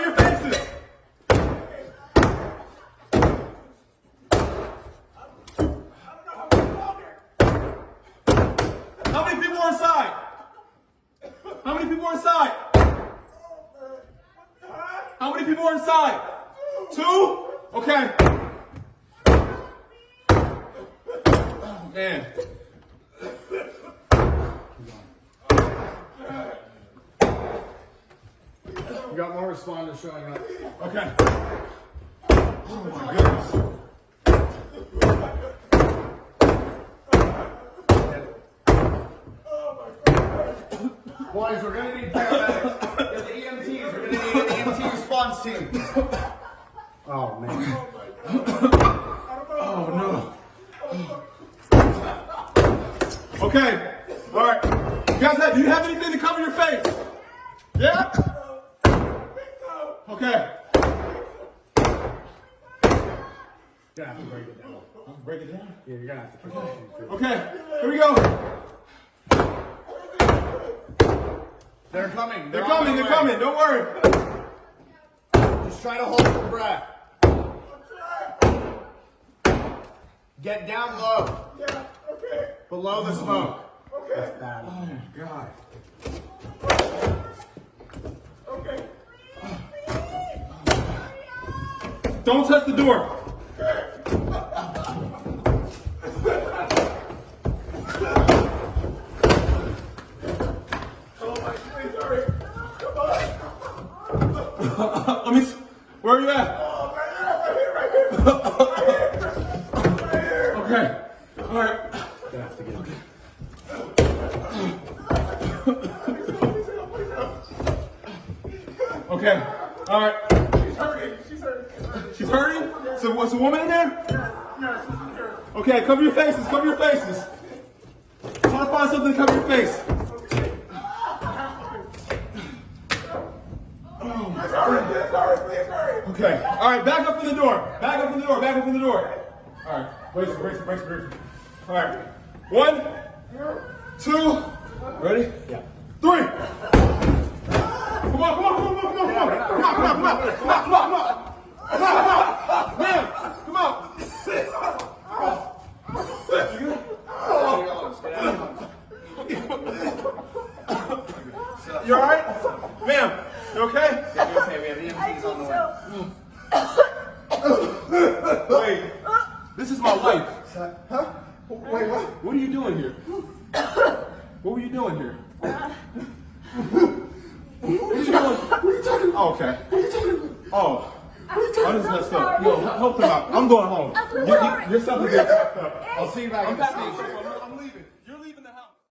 Cover your faces. How many people are inside? How many people are inside? How many people are inside? 2? Okay. Oh, man. We got more responders showing up. Okay. Oh my goodness. Boys, we're gonna need paramedics. Get the EMTs. We're gonna need an EMT response team. Oh man. Oh no. Okay. All right. You guys, do you have anything to cover your face? Yeah? Okay. You're gonna have to break it down. Break it down? Yeah, you're gonna have to keep it. Okay. Here we go. They're coming. They're coming. They're coming. Don't worry. Just try to hold your breath. Get down low. Yeah, okay. Below the smoke. Okay. That's bad. Oh my God. Okay. Don't touch the door. Let me see. Where are you at? Oh, right here. Right here. Okay. All right. Gonna have to get okay. Okay. All right. She's hurting. She's hurting. She's hurting? So what's a woman in there? Yeah, she's hurting. Okay, cover your faces. Cover your faces. Try to find something to cover your face. Okay. All right, back up from the door. Back up from the door. Back up from the door. All right. Brace it, brace it, brace it. All right. 1, 2. Ready? Yeah. 3. Come on, come on, come on, come on, come on, come on, come on, come on, come on, come on, come on. Come on, come on. Man, come on. You all right? Ma'am, you okay? Yeah, you're okay. We have EMTs on the way. Wait, this is my wife. Huh? Wait, what? What are you doing here? What were you doing here? What are you doing? What are you talking about? Oh, okay. What are you talking about? Oh, What are you I talking just about? messed up. Yo, help him out. I'm going home. Your stuff is getting packed up. I'll see you back at the station. I'm leaving.